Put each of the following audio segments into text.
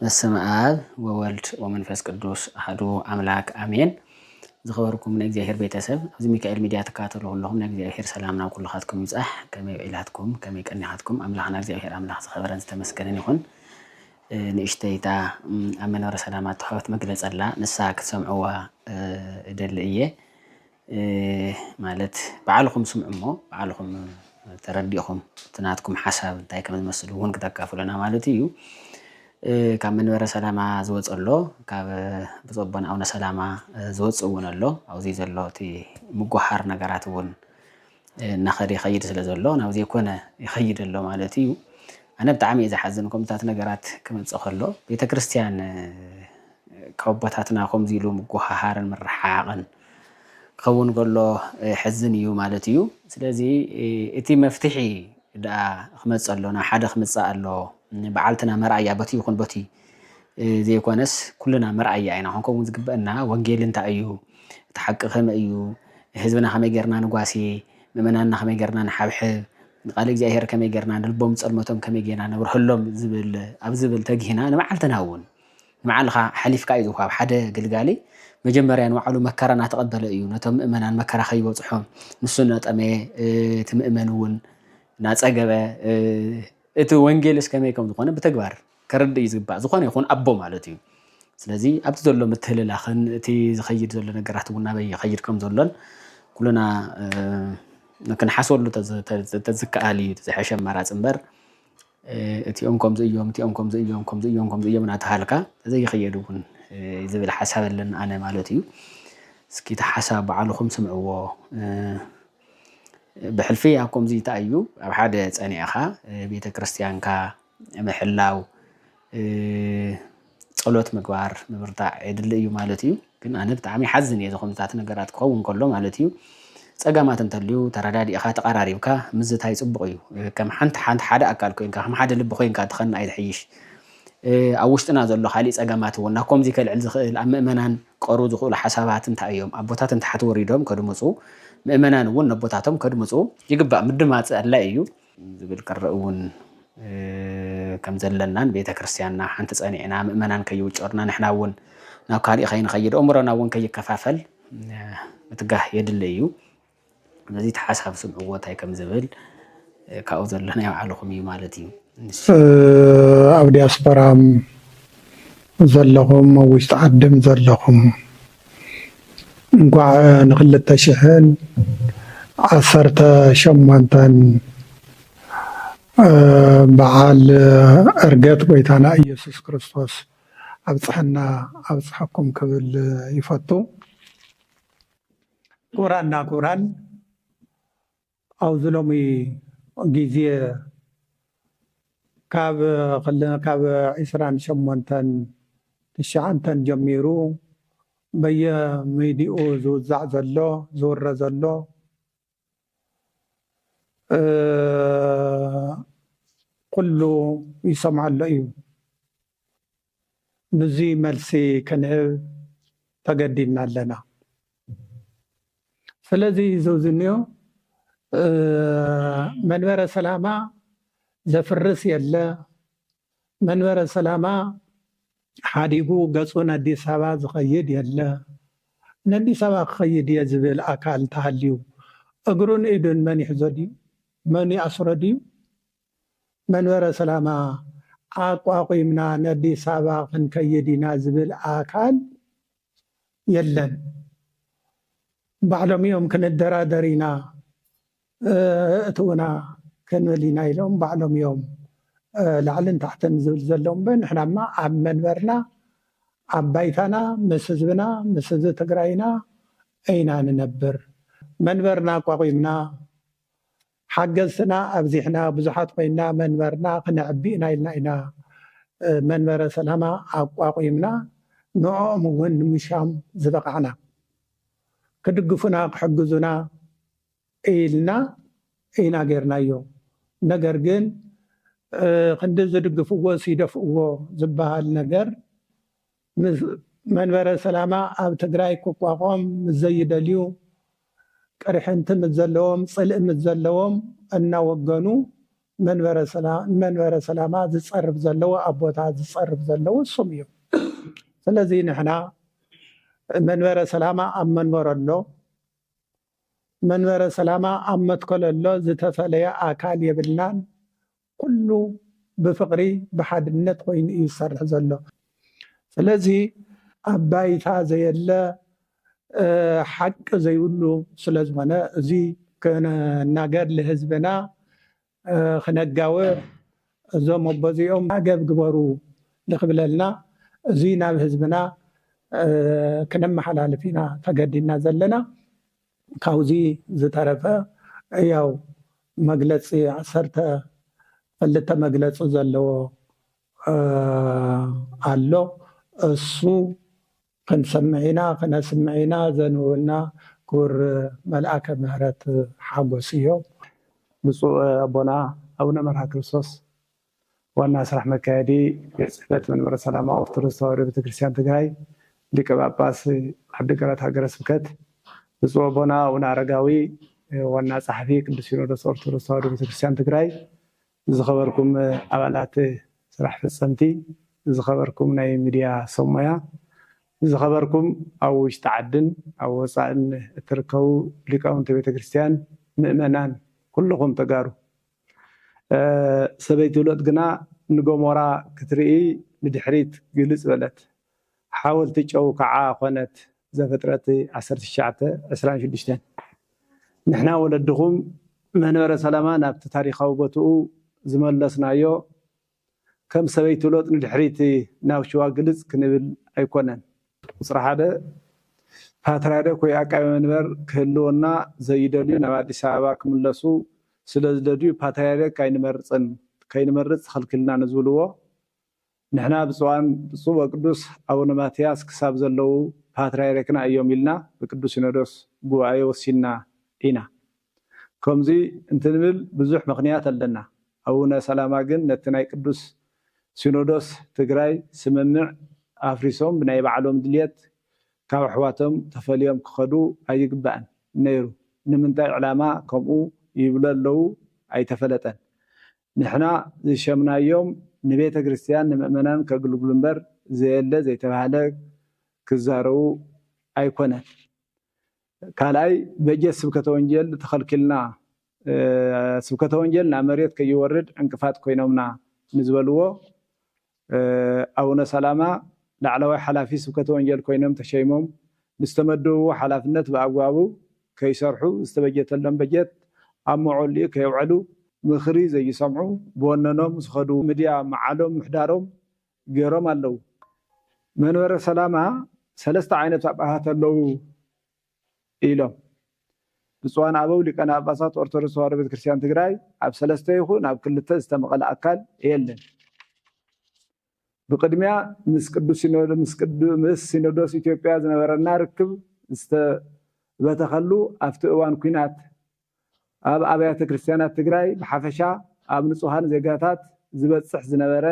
በስመ አብ ወወልድ ወመንፈስ ቅዱስ አሐዱ አምላክ አሜን። ዝኸበርኩም ናይ እግዚአብሔር ቤተሰብ እዚ ሚካኤል ሚድያ ተካተሉ ሁሉም ናይ እግዚአብሔር ሰላም ናብ ኩልኻትኩም ይብጻሕ ከመይ ኢላትኩም ከመይ ቀኒሓትኩም አምላኽና እግዚአብሔር አምላኽ ዝኸበረን ዝተመስገነን ይኹን። ንእሽተይታ ኣብ መንበረ ሰላማ ተሓወት መግለጸላ ንሳ ክትሰምዕዋ እደሊ እየ ማለት ባዕልኩም ስምዑሞ ባዕልኩም ተረዲእኩም ትናትኩም ሓሳብ እንታይ ከም ዝመስል እውን ክተካፍሉና ማለት እዩ። ካብ መንበረ ሰላማ ዝወፀሎ ካብ ብፅቦን ኣውነ ሰላማ ዝወፅእ እውን ኣሎ ኣብዚ ዘሎ እቲ ምጓሓር ነገራት እውን እናኸደ ይኸይድ ስለ ዘሎ ናብ ዘይኮነ ይኸይድ ኣሎ ማለት እዩ። ኣነ ብጣዕሚ እየ ዝሓዝን ከምታት ነገራት ክመፅእ ከሎ ቤተክርስትያን ከቦታትና ከምዚ ኢሉ ምጓሓርን ምርሓቕን ክኸውን ከሎ ሕዝን እዩ ማለት እዩ። ስለዚ እቲ መፍትሒ ደኣ ክመፅእ ኣሎ ናብ ሓደ ክምፃእ ኣሎ በዓልትና መርኣያ በቲ ይኹን በቲ ዘይኮነስ ኩልና መርኣያ ኢና ክንከውን ዝግበአና ወንጌል እንታይ እዩ እቲ ሓቂ ከመይ እዩ ህዝብና ከመይ ጌርና ንጓሲ ምእመናንና ከመይ ጌርና ንሓብሕብ ቃል እግዚኣብሔር ከመይ ጌርና ንልቦም ፀልመቶም ከመይ ጌርና ነብርህሎም ዝብል ኣብ ዝብል ተጊህና ንባዕልትና እውን ንባዕልኻ ሓሊፍካ እዩ ዝውሃብ ሓደ ግልጋሊ መጀመርያ ንባዕሉ መከራ እናተቐበለ እዩ ነቶም ምእመናን መከራ ከይበፅሖም ንሱ ነጠመ እቲ ምእመን እውን እናፀገበ እቲ ወንጌል እስከመይ ከም ዝኾነ ብተግባር ከረድእ ዝግባእ ዝኾነ ይኹን ኣቦ ማለት እዩ። ስለዚ ኣብቲ ዘሎ ምትህልላኽን እቲ ዝኸይድ ዘሎ ነገራት እውን ናበይ ይኸይድ ከም ዘሎን ኩልና ክንሓስበሉ ተዝከኣል እዩ ዝሐሸ ኣማራፂ እምበር እቲኦም ከምዚ እዮም እቲኦም ከምዚ እዮም ከምዚ እዮም ከምዚ እዮም እናተሃልካ ተዘይኸየድ እውን ዝብል ሓሳብ ኣለኒ ኣነ ማለት እዩ። እስኪ እቲ ሓሳብ ባዕልኩም ስምዕዎ ብሕልፊ ኣብ ከምዚ እንታይ እዩ ኣብ ሓደ ፀኒዕኻ ቤተክርስትያንካ ምሕላው ፀሎት ምግባር ምብርታዕ የድሊ እዩ ማለት እዩ። ግን ኣነ ብጣዕሚ ሓዝን እየ ዝኸምታት ነገራት ክኸውን ከሎ ማለት እዩ። ፀገማት እንተልዩ ተረዳዲእኻ ተቐራሪብካ ምዝታይ ፅቡቕ እዩ። ከም ሓንቲ ሓደ ኣካል ኮይንካ ከም ሓደ ልቢ ኮይንካ ትኸና ኣይትሕይሽ ኣብ ውሽጥና ዘሎ ካሊእ ፀገማት እውን ናብ ከምዚ ከልዕል ዝኽእል ኣብ ምእመናን ቀሩ ዝኽእሉ ሓሳባት እንታይ እዮም ኣቦታት እንታሕቲ ወሪዶም ከድምፁ ምእመናን እውን ነቦታቶም ከድምፁ ይግባእ ምድማፅ ኣድላይ እዩ ዝብል ክረአ እውን ከም ዘለናን ቤተክርስትያንና ሓንቲ ፀኒዕና ምእመናን ከይውጨርና ንሕና እውን ናብ ካሊእ ከይንኸይድ እምሮና እውን ከይከፋፈል ምትጋህ የድሊ እዩ። ነዚ እቲ ሓሳብ ስምዕዎ እንታይ ከም ዝብል ካብኡ ዘሎ ናይ ባዕልኩም እዩ ማለት እዩ። ኣብ ዲያስፖራም ዘለኹም ኣብ ውሽጢ ዓድም ዘለኹም እንኳዕ ን2018 በዓል ዕርገት ጎይታና ኢየሱስ ክርስቶስ ኣብፅሐና ኣብፅሐኩም ክብል ይፈቱ። ክቡራንና ክቡራን ኣብዚ ሎሚ ግዜ ካብ 28 ጀሚሩ በየሚድኡ ዝውዛዕ ዘሎ ዝውረ ዘሎ ኩሉ ይሰምዓሎ እዩ። ነዚ መልሲ ክንህብ ተገዲድና ኣለና። ስለዚ ዝውዝንዮ መንበረ ሰላማ ዘፍርስ የለ መንበረ ሰላማ ሓዲጉ ገጹን ኣዲስ ኣበባ ዝኸይድ የለ ንኣዲስ ኣበባ ክኸይድ እየ ዝብል ኣካል እንተሃልዩ እግሩን ኢዱን መን ይሕዞ ድዩ መን ይኣስሮ ድዩ? መንበረ ሰላማ ኣቋቒምና ንኣዲስ ኣበባ ክንከይድ ኢና ዝብል ኣካል የለን። ባዕሎም እዮም ክንደራደር ኢና እትውና ክንብል ኢና ኢሎም ባዕሎም እዮም ላዕልን ታሕትን ዝብል ዘለዎም ንሕናማ ኣብ መንበርና ኣብ ባይታና ምስ ህዝብና ምስ ህዝቢ ትግራይና ኢና ንነብር። መንበርና ኣቋቒምና ሓገዝትና ኣብዚሕና ብዙሓት ኮይና መንበርና ክነዕቢ ኢና ኢልና ኢና መንበረ ሰላማ ኣቋቒምና ንዕኦም እውን ንምሻም ዝበቕዕና ክድግፉና ክሕግዙና ኢልና ኢና ጌርናዮ። ነገር ግን ክንዲ ዝድግፍዎ ሲደፍእዎ ዝበሃል ነገር መንበረ ሰላማ ኣብ ትግራይ ክቋቋም ዘይደልዩ ቅርሕንቲ ምስ ዘለዎም ፅልእ ምስ ዘለዎም እናወገኑ መንበረ ሰላማ ዝፀርብ ዘለዎ ኣቦታት ዝፀርብ ዘለዎ እሱም እዮም። ስለዚ ንሕና መንበረ ሰላማ ኣብ መንበረሎ መንበረ ሰላማ ኣብ መትከለሎ ዝተፈለየ ኣካል የብልናን። ኩሉ ብፍቅሪ ብሓድነት ኮይኑ እዩ ዝሰርሕ ዘሎ። ስለዚ ኣብ ባይታ ዘየለ ሓቂ ዘይብሉ ስለዝኾነ እዚ ክነገር ንህዝብና ክነጋውዕ እዞም ኣቦዚኦም ኣገብ ግበሩ ንክብለልና እዚ ናብ ህዝብና ክነመሓላልፍ ኢና ተገዲድና ዘለና። ካብዚ ዝተረፈ ያው መግለፂ 12 መግለፂ ዘለዎ ኣሎ። እሱ ክንሰምዕ ኢና ክነስምዕ ኢና ዘንብበልና ክቡር መልአከ ምህረት ሓጎስ እዮም። ብፁዕ ኣቦና ኣቡነ መርሃ ክርስቶስ ዋና ስራሕ መካየዲ ጽሕፈት መንበረ ሰላማ ኦርቶዶክስ ተዋህዶ ቤተክርስቲያን ትግራይ ሊቀ ጳጳስ ዓዲግራት ሃገረ ስብከት፣ ብፁዕ ኣቦና ኣቡነ አረጋዊ ዋና ጸሓፊ ቅዱስ ሲኖዶስ ኦርቶዶክስ ተዋህዶ ቤተክርስቲያን ትግራይ፣ ዝኸበርኩም ኣባላት ስራሕ ፈጸምቲ፣ ዝኸበርኩም ናይ ሚድያ ሰብ ሞያ፣ ዝኸበርኩም ኣብ ውሽጢ ዓድን ኣብ ወፃእን እትርከቡ ሊቃውንቲ ቤተክርስቲያን ምእመናን ኩልኩም ተጋሩ። ሰበይቲ ውሎት ግና ንጎሞራ ክትርኢ ንድሕሪት ግልጽ በለት ሓወልቲ ጨው ከዓ ኮነት ዘፍጥረት 1926 ንሕና ወለድኹም መንበረ ሰላማ ናብቲ ታሪኻዊ ቦትኡ ዝመለስናዮ ከም ሰበይቲ ውሎት ንድሕሪት ናብ ሽዋ ግልጽ ክንብል ኣይኮነን። ቁፅሪ ሓደ ፓትርያርክ ወይ ኣቃቤ መንበር ክህልወና ዘይደልዩ ናብ ኣዲስ ኣበባ ክምለሱ ስለዝደልዩ ፓትርያርክ ከይንመርፅ ከልክልና ንዝብልዎ ንሕና ብፅዋን ብፁዕ ወቅዱስ ኣቡነ ማትያስ ክሳብ ዘለው ፓትርያርክና እዮም ኢልና ብቅዱስ ሲኖዶስ ጉባኤ ወሲና ኢና። ከምዚ እንትንብል ብዙሕ ምክንያት ኣለና። ኣቡነ ሰላማ ግን ነቲ ናይ ቅዱስ ሲኖዶስ ትግራይ ስምምዕ ኣፍሪሶም ብናይ ባዕሎም ድልየት ካብ ኣሕዋቶም ተፈልዮም ክኸዱ ኣይግባእን ነይሩ። ንምንታይ ዕላማ ከምኡ ይብሉ ኣለዉ ኣይተፈለጠን። ንሕና ዝሸምናዮም ንቤተ ክርስቲያን ንምእመናን ከገልግሉ እምበር ዘየለ ዘይተባሃለ ክዛረቡ ኣይኮነን። ካልኣይ በጀት ስብከተ ወንጌል ተኸልኪልና ስብከተ ወንጌል ናብ መሬት ከይወርድ ዕንቅፋት ኮይኖምና ንዝበልዎ ኣቡነ ሰላማ ላዕለዋይ ሓላፊ ስብከተ ወንጌል ኮይኖም ተሸይሞም ንዝተመደብዎ ሓላፍነት ብኣግባቡ ከይሰርሑ ዝተበጀተሎም በጀት ኣብ መዕልኡ ከየውዕሉ ምኽሪ ዘይሰምዑ ብወነኖም ዝኸዱ ሚድያ መዓሎም ምሕዳሮም ገይሮም ኣለዉ። መንበረ ሰላማ 3 ዓይነት ጳጳሳት ኣለዉ ኢሎም ብፁዓን ኣበው ሊቃነ ጳጳሳት ኦርቶዶክስ ተዋህዶ ቤተክርስቲያን ትግራይ ኣብ 3 ይኹን ኣብ 2 ዝተመቐለ ኣካል የለን። ብቅድሚያ ምስ ሲኖዶስ ኢትዮጵያ ዝነበረና ርክብ ዝተበተኸሉ ኣብቲ እዋን ኩናት ኣብ ኣብያተ ክርስቲያናት ትግራይ ብሓፈሻ ኣብ ንጹሃን ዜጋታት ዝበፅሕ ዝነበረ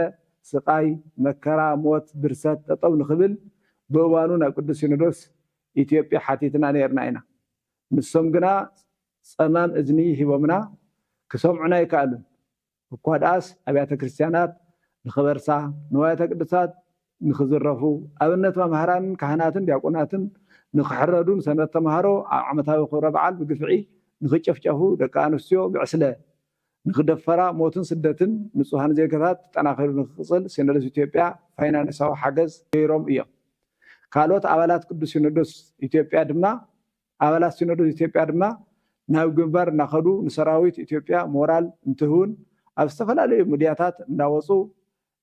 ስቃይ፣ መከራ፣ ሞት፣ ብርሰት ጠጠው ንኽብል ብእዋኑ ናብ ቅዱስ ሲኖዶስ ኢትዮጵያ ሓቲትና ነርና ኢና። ንሶም ግና ፀማም እዝኒ ሂቦምና ክሰምዑና ይከኣሉን እኳ ደኣስ ኣብያተ ክርስቲያናት ንኽበርሳ ንዋያተ ቅዱሳት ንኽዝረፉ ኣብነት መምህራንን ካህናትን ዲያቆናትን ንኽሕረዱን ሰንበት ተምሃሮ ኣብ ዓመታዊ ክብረ በዓል ብግፍዒ ንኽጨፍጨፉ ደቂ ኣንስትዮ ብዕስለ ንኽደፈራ ሞትን ስደትን ንጹሃን ዜጋታት ተጠናኺሩ ንኽቕፅል ሲኖዶስ ኢትዮጵያ ፋይናንሳዊ ሓገዝ ገይሮም እዮም። ካልኦት ኣባላት ቅዱስ ሲኖዶስ ኢትዮጵያ ድማ ናብ ግንባር እናኸዱ ንሰራዊት ኢትዮጵያ ሞራል እንትህውን ኣብ ዝተፈላለዩ ሚድያታት እንዳወፁ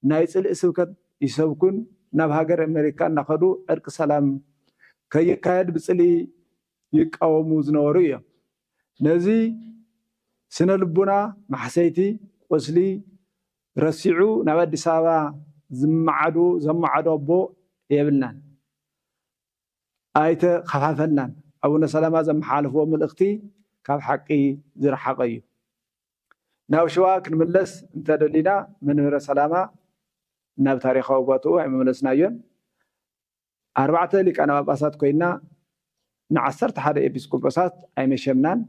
ናይ ፅልኢ ስብከት ይሰብኩን ናብ ሃገር ኣሜሪካ እናኸዱ ዕርቂ ሰላም ከይካየድ ብፅልኢ ይቃወሙ ዝነበሩ እዮም። ነዚ ስነ ልቡና ማሕሰይቲ ቁስሊ ረሲዑ ናብ ኣዲስ ኣበባ ዘመዓዶ ኣቦ የብልናን ኣይተኸፋፈልናን። ኣቡነ ሰላማ ዘመሓላልፍዎ መልእኽቲ ካብ ሓቂ ዝረሓቐ እዩ። ናብ ሽዋ ክንምለስ እንተደሊና መንበረ ሰላማ ናብ ታሪኻዊ ቦትኡ ኣይመለስናዮን። 4 ሊቃነ ጳጳሳት ኮይና ን11 ኤጲስቆጶሳት ኣይመሸምናን።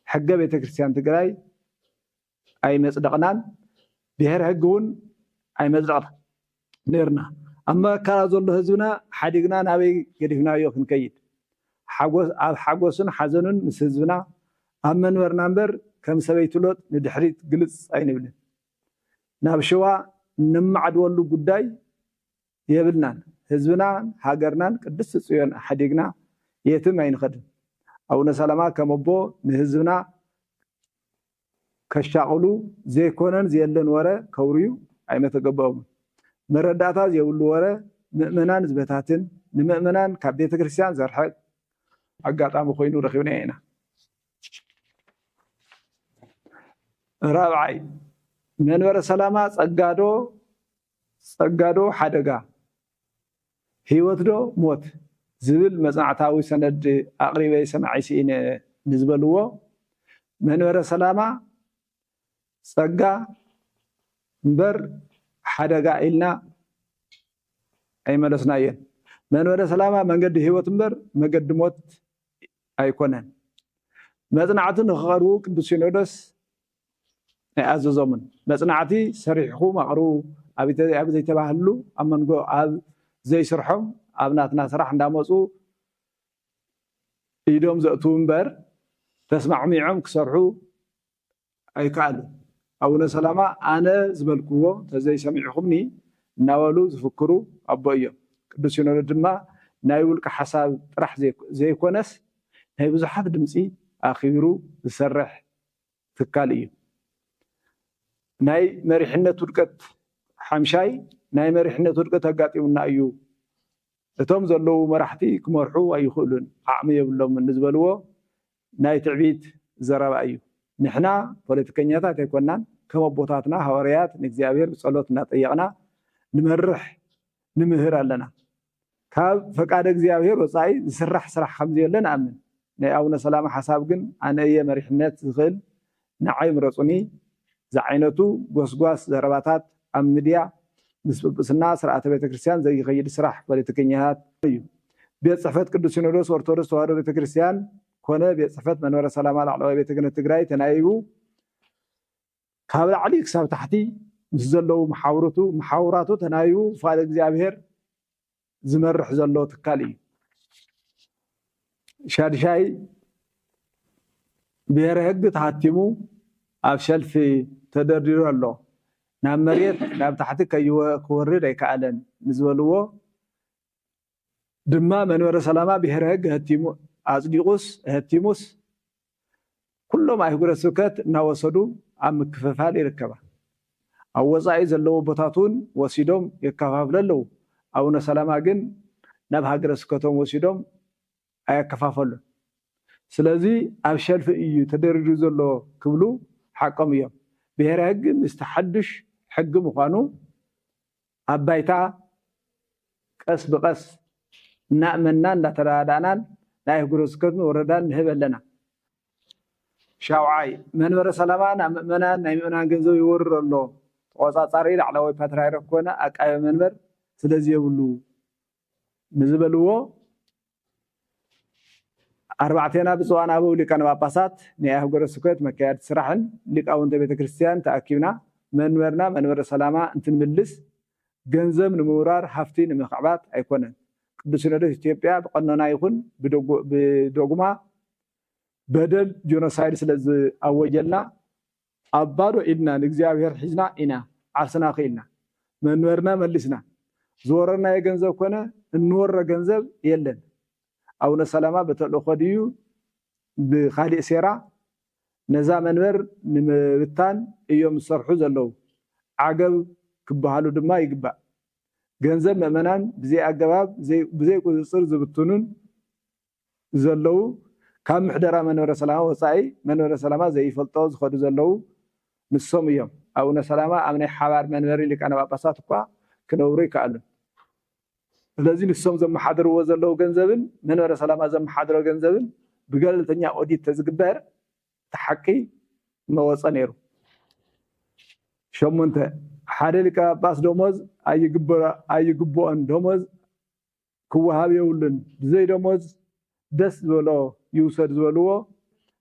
ሕገ ቤተክርስቲያን ትግራይ أي مصدقنان بهر هجون أي مصدق نيرنا أما كرازول هزونا حديقنا نبي قديفنا يوخن كيد حقوسن حزنون مسزونا أما نور نمبر كم سبيتلوت ندحريت جلس أي نبلن نابشوا نمعد ولو قداي يبلنا هزونا هاجرنا قدس صيون حديقنا يتم أين خدم أو نسلما كمبو نهزونا كشاقلو زي كونن زيلن ورا كوريو أي متقبهم مرداتا زيولو ورا مؤمنان زبتاتن نمؤمنان كبيت كريستيان زرحق أقاطع مخوينو رخيونا هنا رابعي منور سلامة صقادو حدقا هيوت دو موت زبل مزعتاوي سند أقريبا سمعي سين نزبلوه منور سلامة صقا مبر حدقا إلنا أي مدسنايين منور سلامة من قد هيوت مبر مقد موت أيكونن مزنعتن خغرو قدس سينودس أززومن مزنعتي سريحو مقرو أبي زي تباهلو أما نقو أب زي سرحهم أبناتنا سرح نداموسو إيدوم زأتو مبر تسمع ميعهم كسرحو أي كالو أو نسلامة أنا زبالكوه تزي سميعهمني ناولو زفكرو أبويا قدس سينودس دما نايولك حساب رح زي كونس هاي بزحات دمسي أخيرو بسرح تكاليه ناي مريحنا تركت حمشاي ناي مريحنا تركت هقاتي ونايو اتوم زلو مرحتي كمرحو أيخولون عمي يبلوم من نزبلوه ناي تعبيد زرابا أيو نحنا بوليتيكينياتا تيكونان كما بوتاتنا هوريات نكزيابير بصلوتنا طيقنا نمرح نمهر لنا كاب فقاد اكزيابير وصاي سرح خمزي لنا أمن ناي أونا سلام حساب جن أنا إيه مريحنات زغل نعيم رصوني زعينتو غوسغواس زرباتات أمديا بسنا سرعة بيت كريستيان زي غير سرح بوليتيكينيات بيت صحفت قدس سينودوس ورتورس توهادو بيت كريستيان كونه بيت صحفت منور سلام على بيت كنت تግራይ تنايبو كابل علي كساب تحتي زلو محاوراتو تنايبو فاد እግዚአብሔር زمرح زلو تكالي شادشاي بير هج تحتمو أفشل في تدرير الله نعم مريت نعم تحتك كورير يكالن نزولوه دما منور سلامة بير هج هتيمو أصديقوس هتيموس كله ما يقول السكت نوصدو عم كففال يركبه أو وزعي زلو بطاطون وسيدوم يكفاف للو أو نسلامة جن نبها جرسكتهم وسيدوم أي كفافلو سلازي أبشل في إيو تدرج زلو كبلو حقم يوم بهر هج مستحدش حق مقانو أبايتا قس بقس نأمنان لا ترادانان لا يقرسكتن وردان نهبل لنا شاوعي من ورا سلامان مؤمنان نايمنا جنزو يور الله وصاصاري على وي فتراي ركونا أقاي منبر سلازي يبلو نزبلوه أربعتنا بصوانا أبو لكان باباسات نياه قرسكوت مكياد سرحن لك أو أنت بيت كريستيان تأكيبنا منور سلامة أنت نملس جنزم نمورار حفتي نمخعبات أيقونن قدس سينودوس إثيوبيا بقننا يكون بدوغما بدل جونوسايد سلز أوجلنا أبادو إدنا نكزيابير حزنا إنا عرسنا خيلنا منورنا ملسنا زورنا يجنزب كنا النور جنزب يلن أو نسلامة بتلقديو بخالق سيرة نزام منور نمبتان يوم الصرحو زلو عقب كبهالو دما يقبع جنزب مؤمنان بزي أجباب بزي كوزصر زبطنون زلو كم حدرا منور سلامة وصاي منور سلامة زي فلطوز خدو زلو نصوم يوم أو نسلامة أمني حوار منوري لك أنا باباساتكوا كنوري كألن الذين السوم زم حضر وزلوا جنزبن منور سلامة زم حضر جنزبن بقال تنيا أوديت تزجبر تحكي ما وصنيرو شو منت حالك باس دومز أي جبر دومز كوهابي يقولن زي دومز دس ولا يوسر زولوا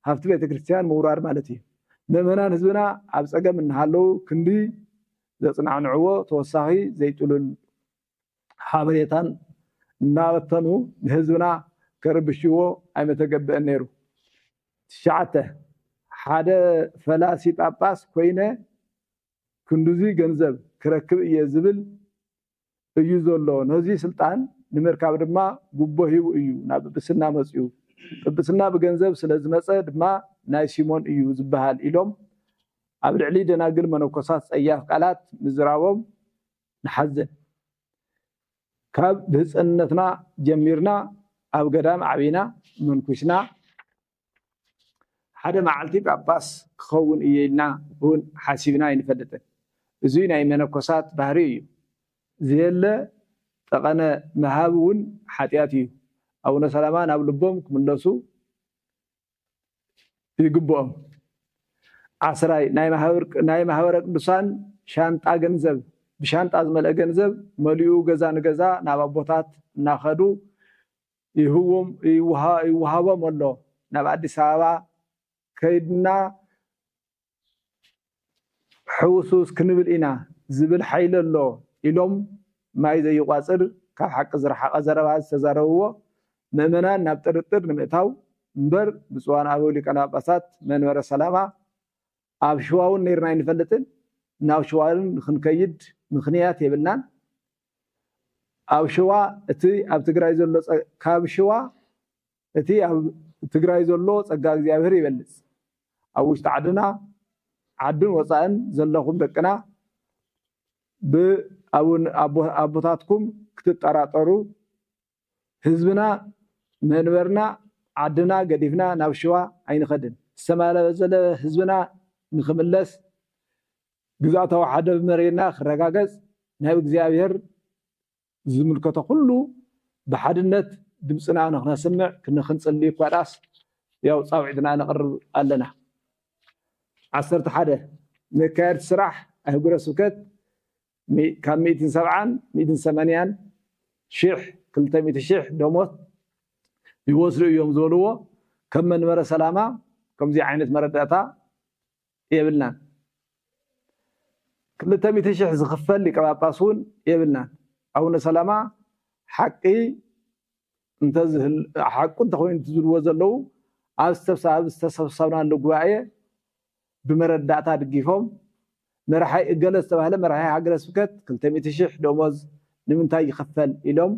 هفتبه كريستيان مورار مالتي ምእመናን ህዝብና ኣብ ፀገም እናሃለው ክንዲ ዘፅናዕንዕዎ ተወሳኺ ዘይጥሉል ሓበሬታን እናበተኑ ንህዝብና ከርብሽዎ ኣይመተገብአን ነይሩ። 9 ሓደ ፈላሲ ጳጳስ ኮይነ ክንዱዚ ገንዘብ ክረክብ እየ ዝብል እዩ ዘሎ። ነዚ ስልጣን ንምርካብ ድማ ጉቦ ሂቡ እዩ ናብ ጵጵስና መፅኡ። ጵጵስና ብገንዘብ ስለ ዝመፀ ድማ ናይ ሲሞን እዩ ዝበሃል ኢሎም ኣብ ልዕሊ ደናግል መነኮሳት ፀያፍ ቃላት ምዝራቦም ንሓዘን። ካብ ብህፅነትና ጀሚርና ኣብ ገዳም ዓቢና መንኩስና ሓደ መዓልቲ ጳጳስ ክኸውን እየ ኢልና እውን ሓሲብና ኣይንፈልጥን። እዚ ናይ መነኮሳት ባህሪ እዩ። ዘየለ ጠቐነ መሃብ እውን ሓጢያት እዩ። ኣቡነ ሰላማ ናብ ልቦም ክምለሱ ይግብኦም። 10 ናይ ማህበረ ቅዱሳን ሻንጣ ገንዘብ ብሻንጣ ዝመልአ ገንዘብ መሊኡ ገዛ ንገዛ ናብ ኣቦታት እናኸዱ ይውሃቦም ኣሎ። ናብ ኣዲስ ኣበባ ከይድና ሕውሱስ ክንብል ኢና ዝብል ሓይሊ ኣሎ ኢሎም ማይ ዘይቋፅር ካብ ሓቂ ዝረሓቐ ዘረባ ዝተዛረብዎ ምእመናን ናብ ጥርጥር ንምእታው እምበር ብፅዋን ኣበው ሊቃነ ጳጳሳት መንበረ ሰላማ ኣብ ሽዋውን ነይርና ኣይንፈልጥን። ናብ ሽዋን ክንከይድ ምክንያት የብልናን። ኣብ ሽዋ እቲ ኣብ ትግራይ ዘሎ ካብ ሽዋ እቲ ኣብ ትግራይ ዘሎ ፀጋ እግዚኣብሔር ይበልፅ። ኣብ ውሽጢ ዓድና ዓድን ወፃእን ዘለኹም ደቅና ብኣቦታትኩም ክትጠራጠሩ ህዝብና መንበርና ዓድና ገዲፍና ናብ ሽዋ ኣይንኸድን። ዝተመዛበለ ህዝብና ንክምለስ ግዛእታዊ ሓደ መሬና ክረጋገፅ ናብ እግዚኣብሔር ዝምልከቶ ኩሉ ብሓድነት ድምፅና ንክነስምዕ ክንፅልይ ኳዳስ ያው ፃውዒትና ነቕርብ ኣለና። 11 መካየድቲ ስራሕ ኣህጉረ ስብከት ካብ 170 180 ሽሕ 200,000 ደሞዝ ይወስዱ እዮም ዝበልዎ። ከም መንበረ ሰላማ ከምዚ ዓይነት መረዳእታ የብልናን። 200,000 ዝኽፈል ሊቀ ጳጳስ እውን የብልናን። ኣቡነ ሰላማ ሓቂ ሓቁ እንተኮይኑ ዝብልዎ ዘለው ኣብ ዝተሰብሰብናሉ ጉባኤ ብመረዳእታ ድጊፎም መራሓይ እገለ ዝተባሃለ መራሓይ ሃገረ ስብከት 200,000 ደሞዝ ንምንታይ ይኽፈል ኢሎም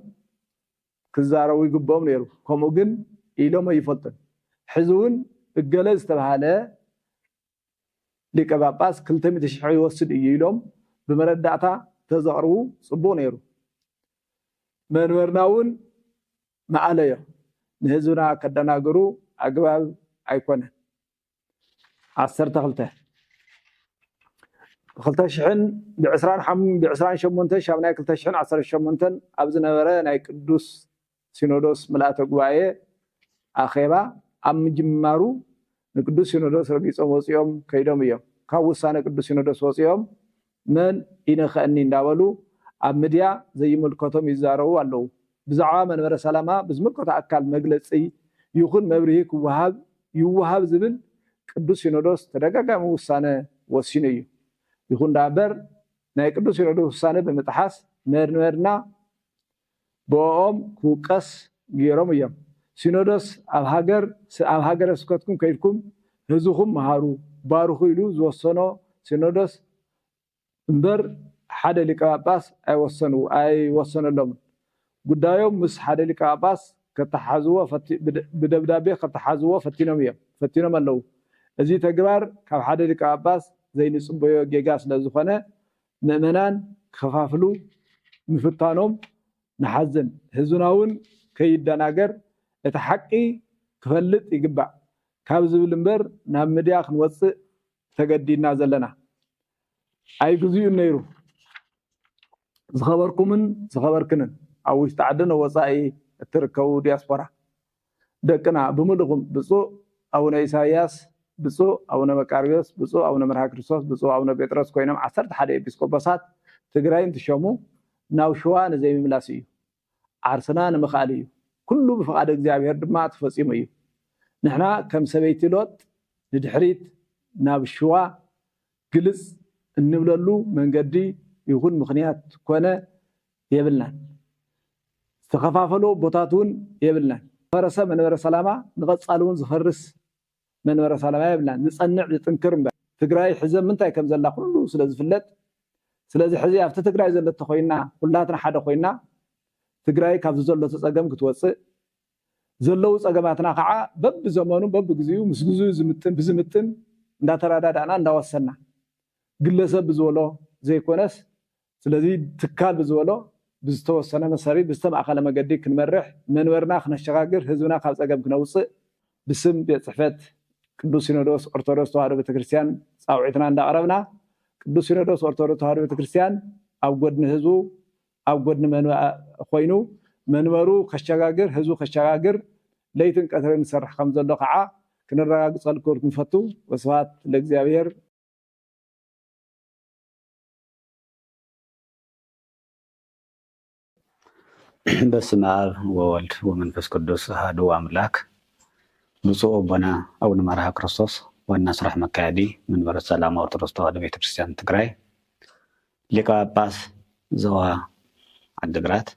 ክዛረቡ ይግብኦም ነይሩ። ከምኡ ግን ኢሎም ኣይፈልጡን። ሕዚ እውን እገለ ዝተባሃለ ሊቀ ጳጳስ 200,000 ይወስድ እዩ ኢሎም ብመረዳእታ ተዘቕርቡ ፅቡቅ ነይሩ። መንበርና እውን መኣለዮ ንህዝብና ከደናግሩ ኣግባብ ኣይኮነን። 12 ብ28 ሻምናይ 2018 ኣብ ዝነበረ ናይ ቅዱስ ሲኖዶስ ምልኣተ ጉባኤ ኣኼባ ኣብ ምጅማሩ ንቅዱስ ሲኖዶስ ረጊፆም ወፂኦም ከይዶም እዮም። ካብ ውሳነ ቅዱስ ሲኖዶስ ወፂኦም መን ኢነኸአኒ እንዳበሉ ኣብ ሚድያ ዘይምልከቶም ይዛረቡ ኣለዉ። ብዛዕባ መንበረ ሰላማ ብዝምልከቶ ኣካል መግለፂ ይኹን መብርሂ ይወሃብ ዝብል ቅዱስ ሲኖዶስ ተደጋጋሚ ውሳነ ወሲኑ እዩ። ይኹን ዳበር ናይ ቅዱስ ሲኖዶስ ውሳነ ብምጥሓስ መንበርና ብኦም ክውቀስ ገይሮም እዮም። ሲኖዶስ ኣብ ሃገረ ስብከትኩም ከይድኩም ህዝብኩም መሃሩ ባርኹ ኢሉ ዝወሰኖ ሲኖዶስ እምበር ሓደ ሊቀ ጳጳስ ኣይወሰነሎምን። ጉዳዮም ምስ ሓደ ሊቀ ጳጳስ ብደብዳቤ ከተሓዝዎ ፈቲኖም ኣለዉ። እዚ ተግባር ካብ ሓደ ሊቀ ጳጳስ ዘይንፅበዮ ጌጋ ስለዝኾነ ምእመናን ክከፋፍሉ ምፍታኖም ንሓዝን። ህዝብና እውን ከይደናገር እቲ ሓቂ ክፈልጥ ይግባእ ካብ ዝብል እምበር ናብ ሚድያ ክንወፅእ ተገዲድና ዘለና ኣይግዝኡን ነይሩ። ዝኸበርኩምን ዝኸበርክንን ኣብ ውሽጢ ዓድን ወፃኢ እትርከቡ ዲያስፖራ ደቅና ብምልኹም ብፁእ ኣቡነ ኢሳያስ፣ ብፁእ ኣቡነ መቃርዮስ፣ ብፁእ ኣቡነ መርሃ ክርስቶስ፣ ብፁእ ኣቡነ ጴጥሮስ ኮይኖም 11 ኤጲስቆጶሳት ትግራይ እንትሸሙ ናብ ሽዋ ንዘይምምላስ እዩ። ዓርስና ንምኽኣል እዩ። ኩሉ ብፍቃድ እግዚኣብሔር ድማ ተፈፂሙ እዩ። ንሕና ከም ሰበይቲ ሎጥ ንድሕሪት ናብ ሽዋ ግልጽ እንብለሉ መንገዲ ይኹን ምኽንያት ኮነ የብልናን ዝተኸፋፈሉ ቦታት እውን የብልናን ፈረሰ መንበረ ሰላማ ንቐጻሊ እውን ዝፈርስ መንበረ ሰላማ የብልናን ንጸንዕ ዝጥንክር እምበር ትግራይ ሕዘ ምንታይ ከም ዘላ ኩሉ ስለ ዝፍለጥ ስለዚ ሕዚ ኣብቲ ትግራይ ዘለቶ ኮይና ኩላትና ሓደ ኮይና ትግራይ ካብ ዘሎ ተጸገም ክትወፅእ ዘለው ጸገማትና ከዓ በብዘመኑ በብግዚኡ ምስ ግዝኡ ዝምጥን ብዝምጥን እንዳተራዳዳና እንዳወሰና ግለሰብ ብዝበሎ ዘይኮነስ ስለዚ ትካል ብዝበሎ ብዝተወሰነ መሰረት ብዝተማእኸለ መገዲ ክንመርሕ መንበርና ክነሸጋግር ህዝብና ካብ ጸገም ክነውፅእ ብስም ቤት ጽሕፈት ቅዱስ ሲኖዶስ ኦርቶዶክስ ተዋህዶ ቤተክርስቲያን ጻውዒትና እንዳቀረብና ቅዱስ ሲኖዶስ ኦርቶዶክስ ተዋህዶ ቤተክርስቲያን ኣብ ጎድኒ ህዝቡ ኣብ ጎድኒ ኮይኑ መንበሩ ከሸጋግር ህዝቡ ከሸጋግር ለይትን ቀትርን ዝሰርሕ ከም ዘሎ ከዓ ክንረጋግፀልኩም ንፈቱ ወስብሐት ለእግዚአብሔር በስመ አብ ወወልድ ወመንፈስ ቅዱስ አሐዱ አምላክ ብፁዕ አቡነ አቡነ መርሃ ክርስቶስ ዋና ስራሕ መካየዲ መንበረ ሰላማ ኦርቶዶክስ ተዋህዶ ቤተክርስቲያን ትግራይ ሊቀ ጳጳስ ዞባ ዓዲግራት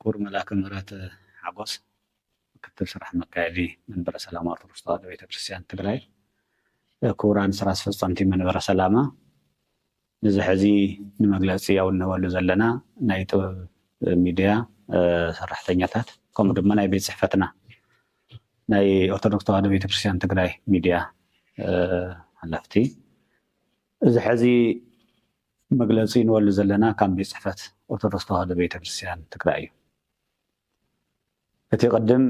ክቡር መልአከ ምሕረት ሓጎስ ምክትል ስራሕ መካየዲ መንበረ ሰላማ ኦርቶዶክስ ተዋህዶ ቤተክርስቲያን ትግራይ ክቡራን ስራ አስፈጻምቲ መንበረ ሰላማ ነዚ ሕዚ ንመግለፂ ያውነበሉ ዘለና ናይ ጥበብ ሚድያ ሰራሕተኛታት ከምኡ ድማ ናይ ቤት ጽሕፈትና ናይ ኦርቶዶክስ ተዋህዶ ቤተክርስቲያን ትግራይ ሚድያ ሓላፍቲ እዚ ሕዚ መግለፂ ንወሉ ዘለና ካብ ቤት ጽሕፈት ኦርቶዶክስ ተዋህዶ ቤተክርስቲያን ትግራይ እዩ እቲ ቅድም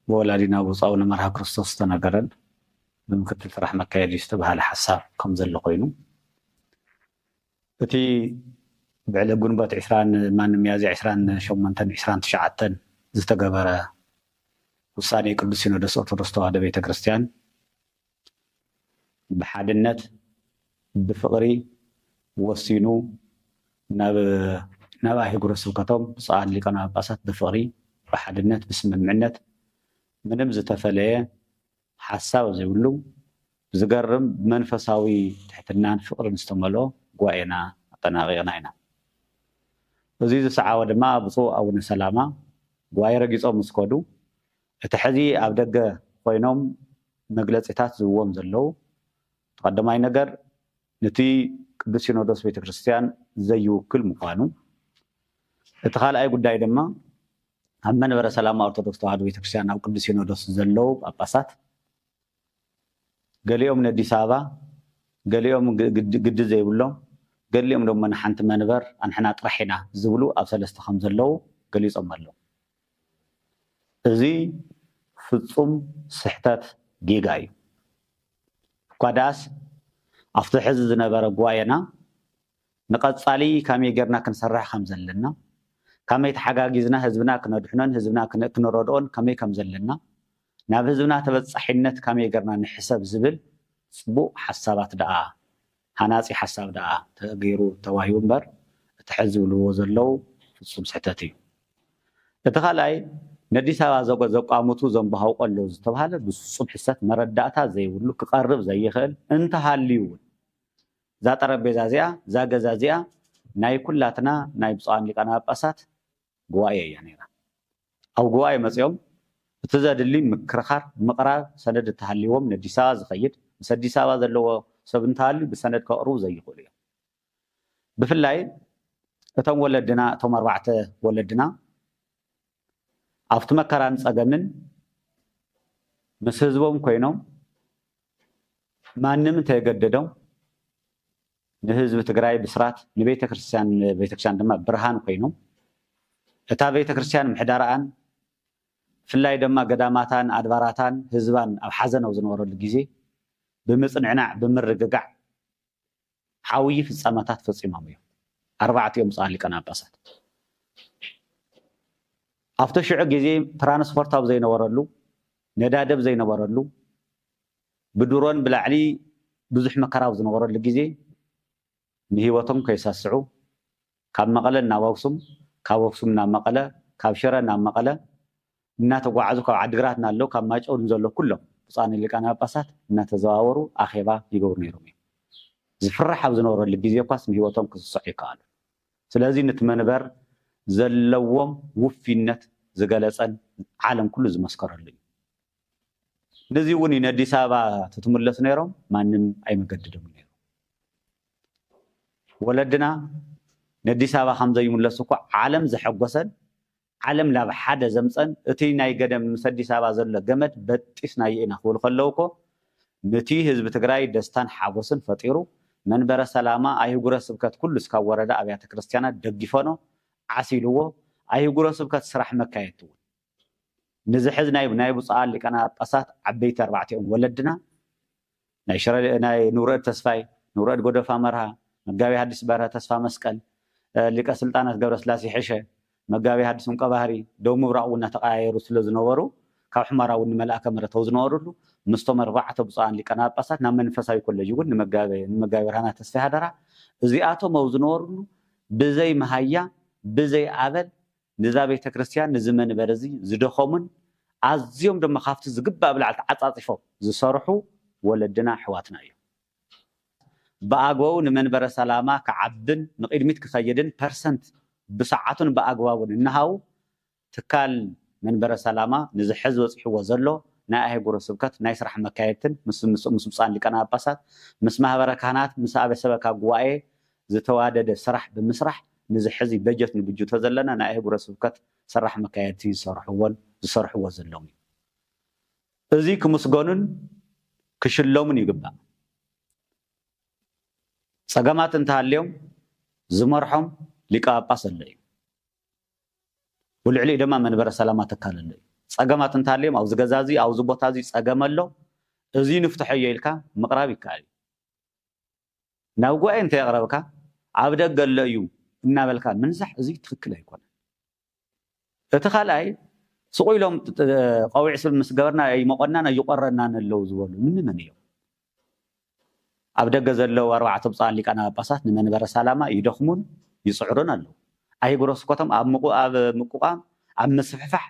ብወላዲና ብፁዕ አቡነ መርሃ ክርስቶስ ዝተነገረን ብምክትል ስራሕ መካየዲ ዝተባሃለ ሓሳብ ከም ዘሎ ኮይኑ እቲ ብዕለ ግንቦት 20 ሚያዝያ 28 29 ዝተገበረ ውሳኔ ቅዱስ ሲኖዶስ ኦርቶዶክስ ተዋህዶ ቤተክርስቲያን ብሓድነት ብፍቅሪ ወሲኑ ናብ ኣህጉረ ስብከቶም ብፁዓን ሊቃነ ጳጳሳት ብፍቅሪ ብሓድነት ብስምምዕነት ምንም ዝተፈለየ ሓሳብ ዘይብሉ ዝገርም መንፈሳዊ ትሕትናን ፍቅርን ዝተመልኦ ጉባኤና ኣጠናቂቕና ኢና እዚ ዝሰዓወ ድማ ብፁዕ አቡነ ሰላማ ጉባኤ ረጊፆም ምስ ከዱ እቲ ሕዚ ኣብ ደገ ኮይኖም መግለፂታት ዝህብዎም ዘለው ተቀዳማይ ነገር ነቲ ቅዱስ ሲኖዶስ ቤተክርስቲያን ዘይውክል ምዃኑ እቲ ካልኣይ ጉዳይ ድማ ኣብ መንበረ ሰላማ ኦርቶዶክስ ተዋህዶ ቤተክርስቲያን ኣብ ቅዱስ ሲኖዶስ ዘለው ጳጳሳት ገሊኦም ንአዲስ አበባ ገሊኦም ግዲ ዘይብሎም ገሊኦም ድማ ንሓንቲ መንበር ኣንሕና ጥራሕ ኢና ዝብሉ ኣብ ሰለስተ ከም ዘለው ገሊፆም ኣለው እዚ ፍጹም ስሕተት ጌጋ እዩ እኳ ደኣስ ኣብቲ ሕዚ ዝነበረ ጉባኤና ንቐፃሊ ከመይ ጌርና ክንሰርሕ ከም ዘለና ከመይ ተሓጋጊዝና ህዝብና ክነድሕኖን ህዝብና ክንረድኦን ከመይ ከም ዘለና ናብ ህዝብና ተበፃሒነት ከመይ ጌርና ንሕሰብ ዝብል ፅቡቅ ሓሳባት ደኣ ሃናፂ ሓሳብ ደኣ ተገይሩ ተዋሂቡ እምበር እቲ ሕዚ ዝብልዎ ዘለው ፍጹም ስሕተት እዩ እቲ ካልኣይ ንአዲስ አበባ ዘቋሙቱ ዘንበሃው ቀለው ዝተባሃለ ብፍጹም ሕሰት መረዳእታ ዘይብሉ ክቐርብ ዘይኽእል እንተሃልዩ እዛ ጠረጴዛ እዚኣ እዛ ገዛ እዚኣ ናይ ኩላትና ናይ ብፁዓን ሊቃነ ጳጳሳት ጉባኤ እያ ነይራ ኣብ ጉባኤ መፅኦም እቲ ዘድሊ ምክርኻር ምቕራብ ሰነድ እተሃልይዎም ንአዲስ አበባ ዝኸይድ ምስ አዲስ አበባ ዘለዎ ሰብ እንተሃልዩ ብሰነድ ከቕርቡ ዘይኽእሉ እዮም ብፍላይ እቶም ወለድና እቶም 4 ወለድና ኣብቲ መከራን ፀገምን ምስ ህዝቦም ኮይኖም ማንም እንተየገደዶም ንህዝቢ ትግራይ ብስራት ንቤተክርስቲያን ድማ ብርሃን ኮይኖም እታ ቤተክርስቲያን ምሕዳርኣን ፍላይ ድማ ገዳማታን ኣድባራታን ህዝባን ኣብ ሓዘን ኣብ ዝነበረሉ ግዜ ብምፅንዕናዕ ብምርግጋዕ ዓብይ ፍፃመታት ፈፂሞም እዮም 4 ብፁዓን ሊቃነ ጳጳሳት ኣብቲ ሽዑ ግዜ ትራንስፖርት ኣብ ዘይነበረሉ ነዳደብ ዘይነበረሉ ብድሮን ብላዕሊ ብዙሕ መከራ ኣብ ዝነበረሉ ግዜ ንሂወቶም ከይሳስዑ ካብ መቐለ ናብ ኣክሱም ካብ ኣክሱም ናብ መቐለ ካብ ሽረ ናብ መቐለ እናተጓዓዙ ካብ ዓዲግራት ናለው ካብ ማይጨው ንዘሎ ኩሎም ብፃን ሊቃነ ጳጳሳት እናተዘዋወሩ ኣኼባ ይገብሩ ነይሮም እዮም ዝፍራሕ ኣብ ዝነበረሉ ግዜ ኳስ ንሂወቶም ክስስዑ ይከኣሉ ስለዚ ነቲ መንበር ዘለዎም ውፊነት ዝገለፀን ዓለም ኩሉ ዝመስከረሉ እዩ ነዚ እውን ንኣዲስ ኣበባ ትትምለሱ ነይሮም ማንም ኣይመገድዶም ነይሩ ወለድና ንኣዲስ ኣበባ ከምዘይምለሱ እኮ ዓለም ዝሐጎሰን ዓለም ናብ ሓደ ዘምፀን እቲ ናይ ገደም ምስ ኣዲስ ኣበባ ዘሎ ገመድ በጢስና ኢና ክብሉ ከለዉ እኮ ነቲ ህዝቢ ትግራይ ደስታን ሓጎስን ፈጢሩ መንበረ ሰላማ ኣይጉረ ስብከት ኩሉ እስካብ ወረዳ ኣብያተ ክርስቲያናት ደግፈኖ ዓሲልዎ ኣይጉረ ስብከት ስራሕ መካየት እውን ንዝሕዝ ናይ ብፃል ሊቃነ ጳጳሳት ዓበይቲ ኣርባዕቲኦም ወለድና ናይ ንውረድ ተስፋይ ንውረድ ጎደፋ መርሃ መጋቢ ሐዲስ በርሀ ተስፋ መስቀል ሊቀ ስልጣናት ገብረስላሴ ሕሸ መጋቢ ሐዲስ ሙቀባህሪ ደው ምብራቅ እውን ተቀያየሩ ስለዝነበሩ ካብ ሕማራ እውን መልአከ ምሕረተው ዝነበሩሉ ምስቶም ኣርባዕተ ብፃን ሊቃነ ጳጳሳት ናብ መንፈሳዊ ኮሌጅ እውን ንመጋቢ ብርሃና ተስፋይ ሃደራ እዚኣቶም ኣብ ዝነበሩሉ ብዘይ መሃያ ብዘይ ኣበል ንዛ ቤተ ክርስቲያን ንዚ መንበር እዚ ዝደኸሙን ኣዝዮም ድማ ካብቲ ዝግባእ ብላዕቲ ዓፃፂፎም ዝሰርሑ ወለድና ኣሕዋትና እዮም ብኣግባቡ ንመንበረ ሰላማ ክዓብን ንቅድሚት ክኸይድን ፐርሰንት ብሰዓቱን ብኣግባቡን እናሃው ትካል መንበረ ሰላማ ንዝሕዝ በፂሕዎ ዘሎ ናይ ኣህጉረ ስብከት ናይ ስራሕ መካየድትን ምስ ብፃን ሊቃነ ጳጳሳት ምስ ማህበረ ካህናት ምስ ኣበሰበካ ጉባኤ ዝተዋደደ ስራሕ ብምስራሕ ንዝሕዚ በጀት ንብጅቶ ዘለና ናይ ኣህጉረ ስብከት ስራሕ መካየድቲ ዝሰርሕዎ ዘሎም እዩ እዚ ክምስገኑን ክሽለሙን ይግባእ ፀገማት እንተሃልዮም ዝመርሖም ሊቀ ጳጳስ ኣሎ እዩ ብልዕሊ ድማ መንበረ ሰላማ ትካል ኣሎ እዩ ፀገማት እንተሃልዮም ኣብዚ ገዛ እዚ ኣብዚ ቦታ እዚ ፀገም ኣሎ እዚ ንፍትሖ ኢልካ ምቕራብ ይከኣል እዩ ናብ ጉባኤ እንተየቕረብካ ኣብ ደገ ኣሎ እዩ እናበልካ ምንዛሕ እዚ ትክክል ኣይኮነን እቲ ካልኣይ ስቑ ኢሎም ቀዊዕ ስብ ምስ ገበርና ይመቆናን ኣይቆረናን ኣለው ዝበሉ ምንመን እዮም ኣብ ደገ ዘለው ኣርባዕተ ብፃን ሊቃነ ጳጳሳት ንመንበረ ሰላማ ይደኽሙን ይፅዕሩን ኣለው ኣይጉረ ስብከቶም ኣብ ምቁቃም ኣብ ምስፍሕፋሕ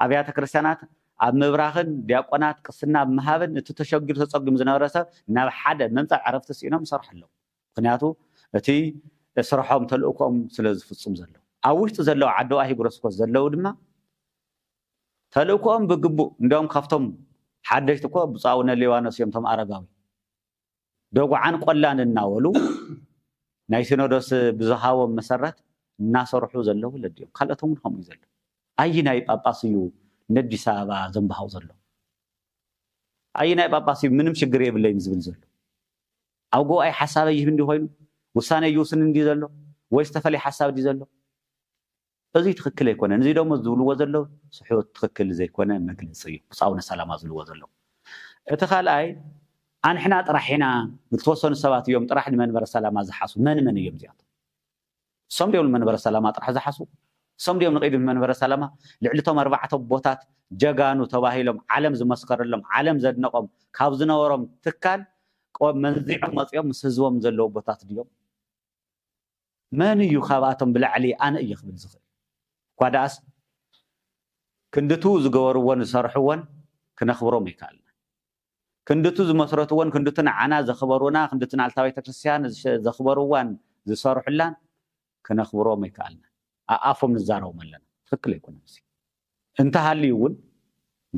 ኣብያተ ክርስቲያናት ኣብ ምብራኽን ዲያቆናት ቅስና ብምሃብን እቲ ተሸጊሩ ተፀጊሙ ዝነበረ ሰብ ናብ ሓደ መምፃእ ዕረፍቲ ስኢኖም ይሰርሑ ኣለው ምክንያቱ እቲ ስርሖም ተልእኮም ስለ ዝፍፅም ዘሎ ኣብ ውሽጢ ዘለው ዓዲ ኣይጉረ ስብከት ዘለው ድማ ተልእኮም ብግቡእ እንዲኦም ካብቶም ሓደሽቲ እኮ ብፁዕ ኣቡነ ሊባኖስ እዮም ቶም ኣረጋዊ ደጉዓን ቆላን እናበሉ ናይ ሲኖዶስ ብዝሃቦም መሰረት እናሰርሑ ዘለው ወለድዮም ካልኦቶም እውን ከምኡ ዘሎ ኣይናይ ጳጳስ እዩ ንኣዲስ ኣበባ ዘንብሃው ዘሎ ኣይናይ ጳጳስ እዩ ምንም ሽግር የብለይን ዝብል ዘሎ ኣብ ጉባኤ ሓሳብ ይህብ እንዲ ኮይኑ ውሳነ ይውስን እንዲ ዘሎ ወይ ዝተፈለየ ሓሳብ ዲ ዘሎ እዚ ትክክል ኣይኮነን እዚ ደሞ ዝብልዎ ዘሎ ስሑት ትክክል ዘይኮነ መግለፂ እዩ ብፁዕ ኣቡነ ሰላማ ዝብልዎ ዘሎ እቲ ካልኣይ ኣንሕና ጥራሕ ኢና ዝተወሰኑ ሰባት እዮም ጥራሕ ንመንበረ ሰላማ ዝሓሱ መን እዮም እዚኣቶም እሶም ድዮም ንመንበረ ሰላማ ጥራሕ ዝሓሱ እሶም ድዮም ንቅድሚ መንበረ ሰላማ ልዕሊቶም ኣርባዕተ ቦታት ጀጋኑ ተባሂሎም ዓለም ዝመስከረሎም ዓለም ዘድነቆም ካብ ዝነበሮም ትካል መንዚዖም መፅኦም ምስ ህዝቦም ዘለዎ ቦታት ድዮም መን እዩ ካብኣቶም ብላዕሊ ኣነ እየ ክብል ዝኽእል እኳ ደኣስ ክንድቱ ዝገበርዎን ዝሰርሕዎን ክነኽብሮም ይከኣልና ክንድቱ ዝመስረትዎን ክንድቱ ንዓና ዘኽበሩና ክንድቱ ንኣልታ ቤተ ክርስቲያን ዘኽበርዋን ዝሰርሑላን ክነኽብሮም ይከኣልና ኣፎም ንዛረቦም ኣለና ትክክል ኣይኮነን እዚ እንተሃልዩ እውን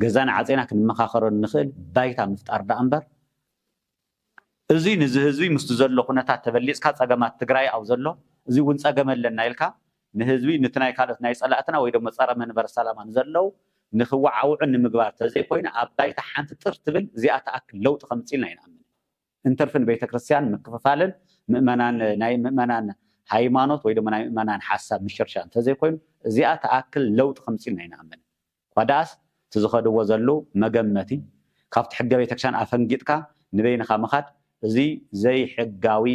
ገዛና ዓፀና ክንመኻኸሮ ንኽእል ባይታ ምፍጣር ዳ እምበር እዚ ንዚ ህዝቢ ምስቲ ዘሎ ኩነታት ተበሊፅካ ፀገማት ትግራይ ኣብ ዘሎ እዚ እውን ፀገም ኣለና ኢልካ ንህዝቢ ነቲ ናይ ካልኦት ናይ ፀላእትና ወይ ድማ ፀረ መንበረ ሰላማ ዘለው ንክወዓውዑን ንምግባር ተዘይኮይኑ ኣብ ባይታ ሓንቲ ጥር ትብል እዚኣ ተኣክል ለውጢ ከምፅእ ኢልና ይንኣምን እንተርፍን ቤተክርስትያን ምክፍፋልን ናይ ምእመናን ሃይማኖት ወይ ድማ ናይ ምእመናን ሓሳብ ምሽርሻር እንተዘይኮይኑ እዚኣ ተኣክል ለውጢ ከምፅእ ኢልና ይንኣምን እኳ ደኣስ እቲ ዝኸድዎ ዘሎ መገመቲ ካብቲ ሕገ ቤተክርስትያን ኣፈንጊጥካ ንበይንካ ምኻድ እዚ ዘይሕጋዊ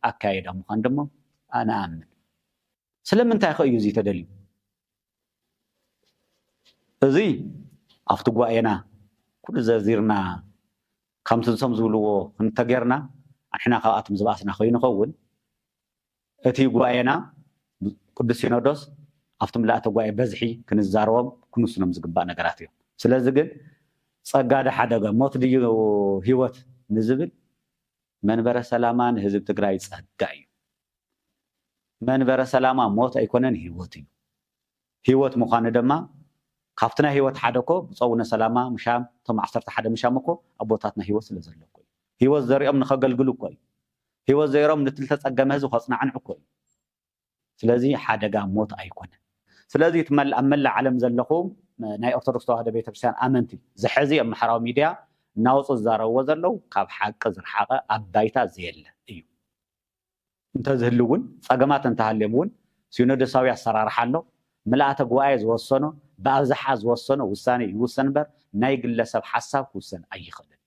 ኣካይዳ ምዃን ድማ ኣነ ኣምን ስለምንታይ ኸ እዩ እዚ ተደልዩ እዚ ኣብቲ ጉባኤና ኩሉ ዘርዚርና ከምቲ ንሶም ዝብልዎ እንተጌርና ኣንሕና ካብኣቶም ዝባእስና ከይንኸውን እቲ ጉባኤና ቅዱስ ሲኖዶስ ኣብቲ ምልኣተ ጉባኤ በዝሒ ክንዛረቦም ክንውስኖም ዝግባእ ነገራት እዮም ስለዚ ግን ፀጋደ ሓደጋ ሞት ድዩ ህይወት ንዝብል መንበረ ሰላማን ህዝብ ትግራይ ፀጋ እዩ መንበረ ሰላማ ሞት ኣይኮነን ህይወት እዩ ህይወት ምዃኑ ድማ ካብትና ህይወት ሓደኮ ብፀውነ ሰላማ ምሻም ቶም 11 ምሻም እኮ ኣቦታትና ህይወት ስለ ዘለዎ ህይወት ዘሪኦም ንኸገልግሉ እኮ እዩ ህይወት ዘሪኦም ንትልተ ፀገመ ህዝቢ ከፅናዕን እኮ እዩ ስለዚ ሓደጋ ሞት ኣይኮነን ስለዚ ኣብ መላእ ዓለም ዘለኹም ናይ ኦርቶዶክስ ተዋህዶ ቤተክርስትያን ኣመንቲ ዝሕዚ ኣብ ማሕበራዊ ሚድያ እናውፁ ዝዛረብዎ ዘለው ካብ ሓቂ ዝረሓቐ ኣባይታ ዘየለ እዩ እንተዝህሉ እውን ፀገማት እንተሃልዮም እውን ሲኖዶሳዊ ኣሰራርሓ ኣሎ ምልኣተ ጉባኤ ዝወሰኖ ብኣብዝሓ ዝወሰኖ ውሳኔ ይውሰን እምበር ናይ ግለሰብ ሓሳብ ክውሰን ኣይኽእልን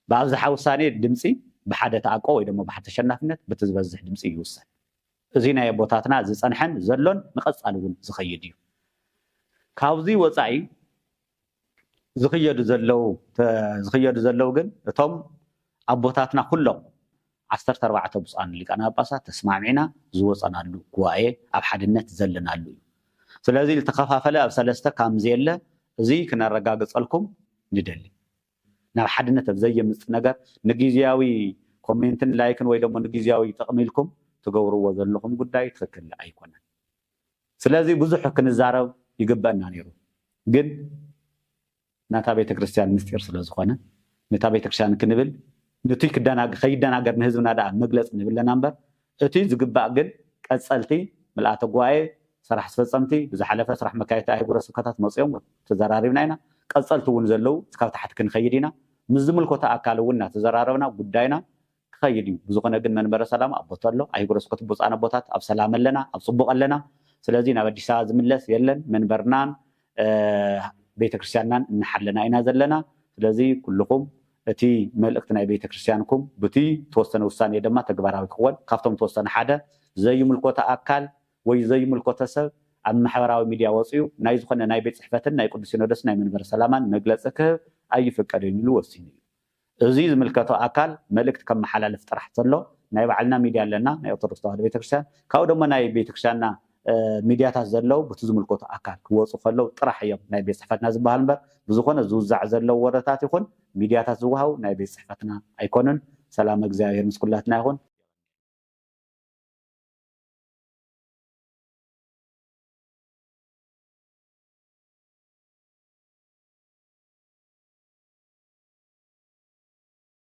ብኣብዝሓ ውሳኔ ድምፂ ብሓደ ተኣቆ ወይ ድማ ብሓደ ተሸናፍነት በቲ ዝበዝሕ ድምፂ ይውሰን እዚ ናይ ኣቦታትና ዝፀንሐን ዘሎን ንቐፃሊ እውን ዝኸይድ እዩ ካብዚ ወፃኢ ዝኽየዱ ዘለው ግን እቶም ኣቦታትና ኩሎም 14 ብፁዓን ሊቃነ ጳጳሳት ተስማዕሚዕና ዝወፀናሉ ጉባኤ ኣብ ሓድነት ዘለናሉ እዩ ስለዚ ዝተኸፋፈለ ኣብ ሰለስተ ከምዚ የለ እዚ ክነረጋግፀልኩም ንደሊ ናብ ሓድነት ኣብ ዘየምፅእ ነገር ንግዝያዊ ኮሜንትን ላይክን ወይ ደግሞ ንግዝያዊ ጥቕሚ ኢልኩም ትገብርዎ ዘለኹም ጉዳይ ትክክል ኣይኮነን ስለዚ ብዙሕ ክንዛረብ ይግበአና ነይሩ ግን ናታ ቤተክርስትያን ምስጢር ስለዝኾነ ነታ ቤተክርስትያን ክንብል ነቲ ከይደናገር ንህዝብና ዳ መግለፅ ንብለና እምበር እቲ ዝግባእ ግን ቀፀልቲ ምልኣተ ጉባኤ ስራሕ አስፈፀምቲ ብዝሓለፈ ስራሕ መካየቲ ኣህጉረ ስብከታት መፅኦም ተዘራሪብና ኢና ቀፀልቲ እውን ዘለው እስካብ ታሕቲ ክንኸይድ ኢና ምስ ዝምልከቶ ኣካል እውን እናተዘራረብና ጉዳይና ክኸይድ እዩ ብዝኾነ ግን መንበረ ሰላም ኣቦት ኣሎ ኣህጉረ ስብከት ብፁዓን ኣቦታት ኣብ ሰላም ኣለና ኣብ ፅቡቕ ኣለና ስለዚ ናብ ኣዲስ ኣበባ ዝምለስ የለን መንበርናን ቤተክርስትያንናን እናሓለና ኢና ዘለና ስለዚ ኩልኩም እቲ መልእክቲ ናይ ቤተክርስትያንኩም በቲ ተወሰነ ውሳኔ ድማ ተግባራዊ ክኾን ካብቶም ተወሰነ ሓደ ዘይምልከቶ ኣካል ወይ ዘይምልከቶ ሰብ ኣብ ማሕበራዊ ሚድያ ወፅዩ ናይ ዝኾነ ናይ ቤት ፅሕፈትን ናይ ቅዱስ ሲኖዶስ ናይ መንበረ ሰላማን መግለፂ ክህብ ኣይፍቀድን ኢሉ ወሲኑ እዩ እዚ ዝምልከቶ ኣካል መልእክቲ ከመሓላልፍ ጥራሕ ዘሎ ናይ ባዕልና ሚድያ ኣለና ናይ ኦርቶዶክስ ተዋህዶ ቤተክርስትያን ካብኡ ድማ ናይ ቤተክርስትያንና ሚድያታት ዘለው በቲ ዝምልከቶ ኣካል ክወፁ ከለው ጥራሕ እዮም ናይ ቤት ፅሕፈትና ዝበሃል እምበር ብዝኾነ ዝውዛዕ ዘለው ወረታት ይኹን ሚድያታት ዝወሃቡ ናይ ቤት ፅሕፈትና ኣይኮኑን ሰላም እግዚኣብሔር ምስ ኩላትና ይኹን